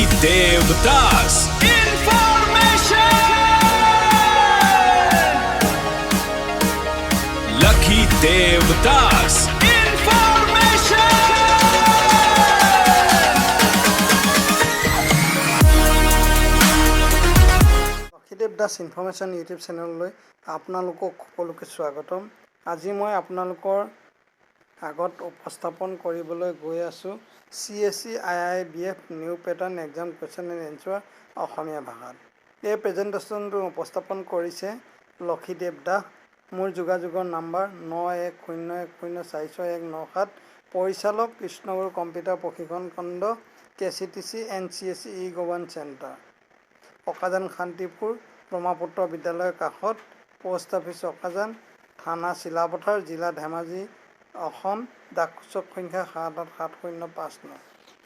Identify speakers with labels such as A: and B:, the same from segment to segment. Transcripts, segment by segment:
A: Devdas Information. Lucky Devdas Information.
B: Lucky Devdas Information YouTube চেনেললৈ আপোনালোকক সকলোকে স্বাগতম। আজি মই আপোনালোকৰ আগত উপস্থাপন কৰিবলৈ গৈ আছো CSE IIBF new pattern exam question and answer Assamese ভাষাত। এই প্ৰেজেণ্টেশ্যনটো উপস্থাপন কৰিছে লক্ষী দেৱদাস। মোৰ যোগাযোগৰ নাম্বাৰ 9101046197। পৰিচালক কৃষ্ণগুৰু কম্পিউটাৰ প্ৰশিক্ষণ খণ্ড KCTC NCSE e-governance centre, Akajan Shantipur Brahmaputra বিদ্যালয়ৰ কাষত, পোষ্ট অফিচ অকাজান, থানা চিলাপথাৰ, জিলা ধেমাজি, অসম। ডাকসূচক সংখ্যা 787059।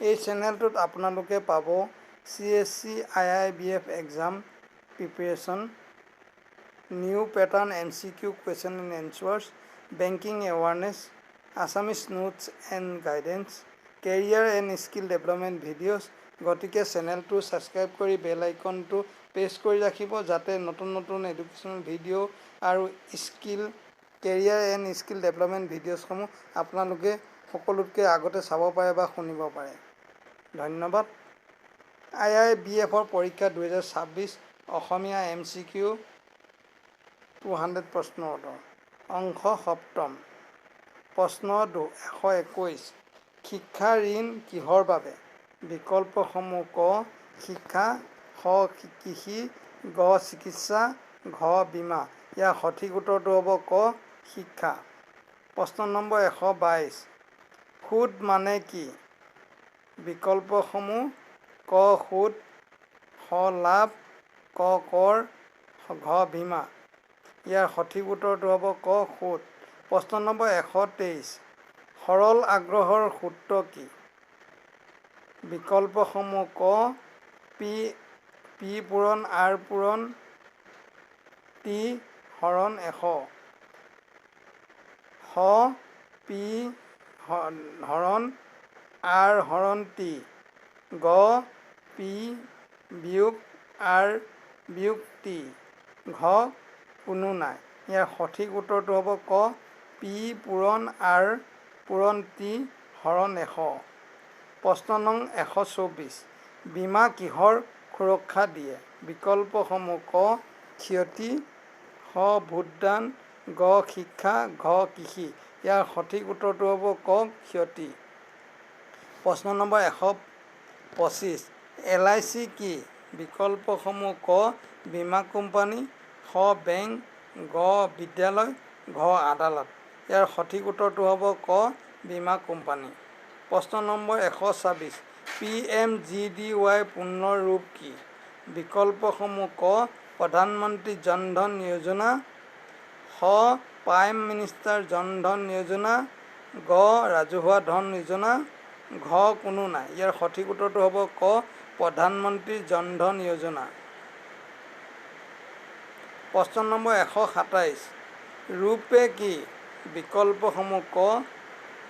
B: এই চেনেলটোত আপোনালোকে পাব CSE IIBF exam preparation, new pattern MCQ question and answers, banking awareness, Assamese notes and guidance, career and skill development videos. গতিকে চেনেলটো ছাবস্ক্ৰাইব কৰি বেল আইকনটো প্ৰেছ কৰি ৰাখিব, যাতে নতুন নতুন এডুকেশ্যনেল ভিডিঅ' আৰু কেৰিয়াৰ এণ্ড স্কিল ডেভেলপমেণ্ট ভিডিঅ'ছসমূহ আপোনালোকে সকলোতকৈ আগতে চাব পাৰে বা শুনিব পাৰে। ধন্যবাদ। IIBFৰ পৰীক্ষা 2026 অসমীয়া MCQ 200 প্ৰশ্নৰ উত্তৰ, অংশ সপ্তম, প্ৰশ্ন 121। শিক্ষা ঋণ কিহৰ বাবে? বিকল্পসমূহ ক শিক্ষা, খ কৃষি, গ চিকিৎসা, ঘ বীমা। ইয়াৰ সঠিক উত্তৰটো হ'ব ক শিক্ষা। প্ৰশ্ন নম্বৰ 122। সুদ মানে কি? বিকল্পসমূহ ক সুদ, খ লাভ, ক কৰ, ঘ বীমা। ইয়াৰ সঠিক উত্তৰটো হ'ব ক সুদ। প্ৰশ্ন নম্বৰ 123। সৰল আগ্ৰহৰ সূত্ৰ কি? বিকল্পসমূহ ক পি পূৰণ R পূৰণ T হৰণ 100, খ পি হৰণ R হৰণ T, গ পি বিয়োগ R বিয়োগ T, ঘ কোনো নাই। ইয়াৰ সঠিক উত্তৰটো হ'ব ক পি পূৰণ R পূৰণ T হৰণ 100। প্ৰশ্ন নং 124। বীমা কিহৰ সুৰক্ষা দিয়ে? বিকল্পসমূহ ক ক্ষতি, খ ভোটদান, গ শিক্ষা, ঘ কৃষি। ইয়াৰ সঠিক উত্তৰটো হ'ব ক ক্ষতি। প্ৰশ্ন নম্বৰ 125। LIC কি? বিকল্পসমূহ ক বীমা কোম্পানী, খ বেংক, গ বিদ্যালয়, ঘ আদালত। ইয়াৰ সঠিক উত্তৰটো হ'ব ক বীমা কোম্পানী। প্ৰশ্ন নম্বৰ 126। PMGDY পূৰ্ণ ৰূপ কি? বিকল্পসমূহ ক প্ৰধানমন্ত্ৰী জন ধন যোজনা, খ প্ৰাইম মিনিষ্টাৰ জন ধন যোজনা, গ ৰাজহুৱা ধন যোজনা, ঘ কোনো নাই। ইয়াৰ সঠিক উত্তৰটো হ'ব ক প্ৰধানমন্ত্ৰী জন ধন যোজনা। প্ৰশ্ন নম্বৰ 127। ৰূপে কি? বিকল্পসমূহ ক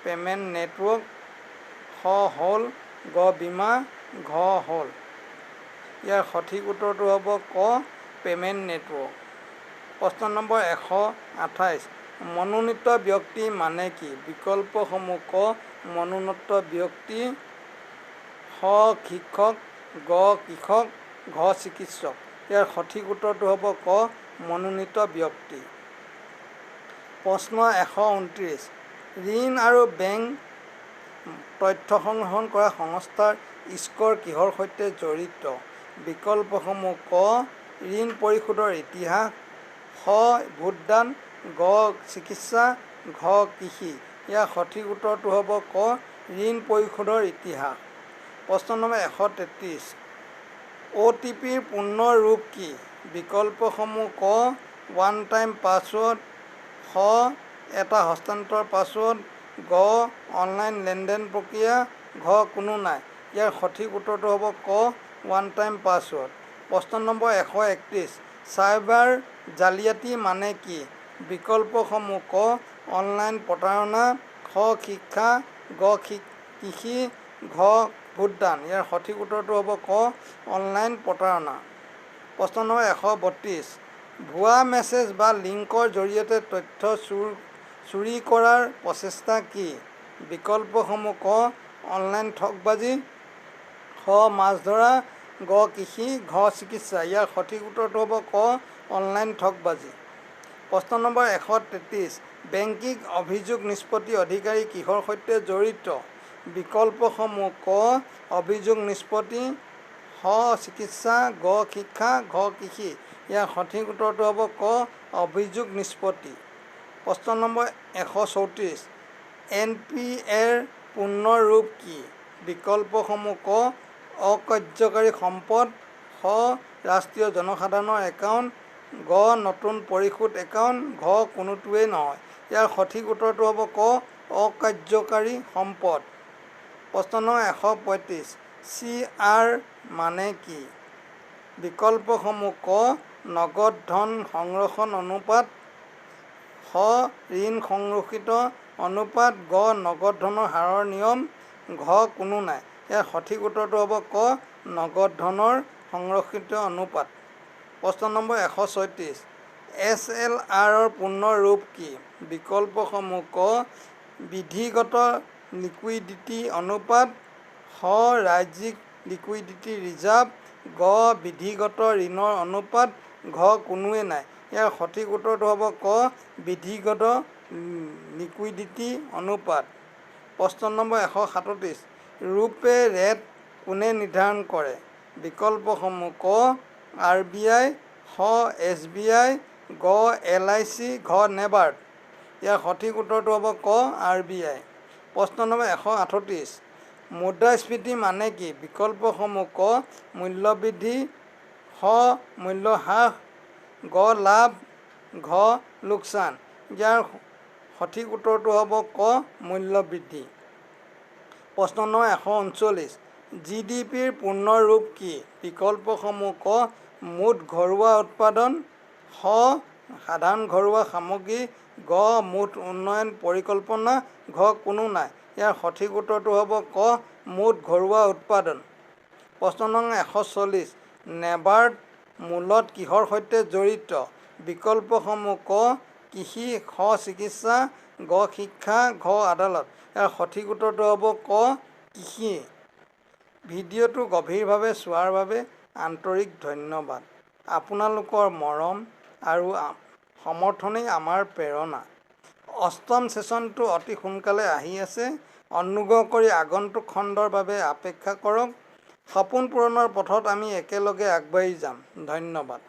B: পে'মেণ্ট নেটৱৰ্ক, খ হ'ল, গ বীমা, ঘ হ'ল। ইয়াৰ সঠিক উত্তৰটো হ'ব ক পে'মেণ্ট নেটৱৰ্ক। প্ৰশ্ন নম্বৰ 128। মনোনীত ব্যক্তি মানে কি? বিকল্পসমূহ ক মনোনীত ব্যক্তি, খ শিক্ষক, গ কৃষক, ঘ চিকিৎসক। ইয়াৰ সঠিক উত্তৰটো হ'ব ক মনোনীত ব্যক্তি। প্ৰশ্ন 129। ঋণ আৰু বেংক তথ্য সংগ্ৰহণ কৰা সংস্থাৰ স্ক'ৰ কিহৰ সৈতে জড়িত? বিকল্পসমূহ ক ঋণ পৰিশোধৰ ইতিহাস, খ ভোটদান, গ চিকিৎসা, ঘ কৃষি। ইয়াৰ সঠিক উত্তৰটো হ'ব ক ঋণ পৰিশোধৰ ইতিহাস। প্ৰশ্ন নম্বৰ 133। OTPৰ পূৰ্ণ ৰূপ কি? বিকল্পসমূহ ক ওৱান টাইম পাছৱৰ্ড, খ এটা হস্তান্তৰ পাছৱৰ্ড, গ অনলাইন লেনদেন প্ৰক্ৰিয়া, ঘ কোনো নাই। ইয়াৰ সঠিক উত্তৰটো হ'ব ক ওৱান টাইম পাছৱৰ্ড। প্ৰশ্ন নম্বৰ 131। চাইবাৰ জালিয়াতি মানে কি? বিকল্পসমূহ ক অনলাইন প্ৰতাৰণা, খ শিক্ষা, গ কৃষি, ঘ ভোটদান। ইয়াৰ সঠিক উত্তৰটো হ'ব ক অনলাইন প্ৰতাৰণা। প্ৰশ্ন নম্বৰ 132 ভুৱা মেছেজ বা লিংকৰ জৰিয়তে তথ্য চুৰি কৰাৰ প্ৰচেষ্টা কি? বিকল্পসমূহ ক অনলাইন ঠগবাজি, খ মাছ ধৰা, গ কৃষি, ঘ চিকিৎসা। ইয়াৰ সঠিক উত্তৰটো হ'ব ক অনলাইন ঠগবাজি। প্ৰশ্ন নম্বৰ 133 বেংকিং অভিযোগ নিষ্পত্তি অধিকাৰী কিহৰ সৈতে জড়িত? বিকল্পসমূহ ক অভিযোগ নিষ্পত্তি, খ চিকিৎসা, গ শিক্ষা, ঘ কৃষি। ইয়াৰ সঠিক উত্তৰটো হ'ব ক অভিযোগ নিষ্পত্তি। প্ৰশ্ন নম্বৰ 134 NPA-ৰ পূৰ্ণ ৰূপ কি? বিকল্পসমূহ ক অকাৰ্যকাৰী সম্পদ, খ ৰাষ্ট্ৰীয় জনসাধাৰণৰ একাউণ্ট, গ নতুন পৰিশোধ একাউণ্ট, ঘ কোনোটোৱেই নহয়। ইয়াৰ সঠিক উত্তৰটো হ'ব ক অকাৰ্যকাৰী সম্পদ। প্ৰশ্ন নম্বৰ 135 CR মানে কি? বিকল্পসমূহ ক নগদ ধন সংৰক্ষণ অনুপাত, খ ঋণ সংৰক্ষিত অনুপাত, গ নগদ ধনৰ হাৰৰ নিয়ম, ঘ কোনো নাই। ইয়াৰ সঠিক উত্তৰটো হ'ব ক নগদ ধনৰ সংৰক্ষিত অনুপাত। প্ৰশ্ন নম্বৰ 136 SLR-ৰ পূৰ্ণ ৰূপ কি? বিকল্পসমূহ ক বিধিগত লিকুইডিটি অনুপাত, খ ৰাজ্যিক লিকুইডিটি ৰিজাৰ্ভ, গ বিধিগত ঋণৰ অনুপাত, ঘ কোনোৱেই নাই। ইয়াৰ সঠিক উত্তৰটো হ'ব ক বিধিগত লিকুইডিটি অনুপাত। প্ৰশ্ন নম্বৰ 137 ৰুপে ৰেট কোনে নিৰ্ধাৰণ কৰে? বিকল্পসমূহ ক RBI, খ SBI, গ LIC, ঘ নেবাৰ্ড। ইয়াৰ সঠিক উত্তৰটো হ'ব ক RBI। প্ৰশ্ন নম্বৰ 138 মুদ্ৰাস্ফীতি মানে কি? বিকল্পসমূহ ক মূল্য বৃদ্ধি, খ মূল্য হ্ৰাস, গ লাভ, ঘ লোকচান। ইয়াৰ সঠিক উত্তৰটো হ'ব ক মূল্য বৃদ্ধি। প্ৰশ্ন নম্বৰ 139 GDP-ৰ পূৰ্ণ ৰূপ কি? বিকল্পসমূহ ক মুঠ ঘৰুৱা উৎপাদন, খ সাধাৰণ ঘৰুৱা সামগ্ৰী, গ মুঠ উন্নয়ন পৰিকল্পনা, ঘ কোনো নাই। ইয়াৰ সঠিক উত্তৰটো হ'ব ক মুঠ ঘৰুৱা উৎপাদন। প্ৰশ্ন নম্বৰ 140 নেবাৰ্ড মূলত কিহৰ সৈতে জড়িত? বিকল্পসমূহ ক কৃষি, খ চিকিৎসা, গ শিক্ষা, ঘ আদালত। ইয়াৰ সঠিক উত্তৰটো হ'ব ক কৃষি। ভিডিঅ'টো গভীৰভাৱে চোৱাৰ বাবে আন্তৰিক ধন্যবাদ। আপোনালোকৰ মৰম আৰু সমৰ্থনেই আমাৰ প্ৰেৰণা। অষ্টম ছেছনটো অতি সোনকালে আহি আছে। অনুগ্ৰহ কৰি আগন্তুক খণ্ডৰ বাবে অপেক্ষা কৰক। সপোন পূৰণৰ পথত আমি একেলগে আগবাঢ়ি যাম। ধন্যবাদ।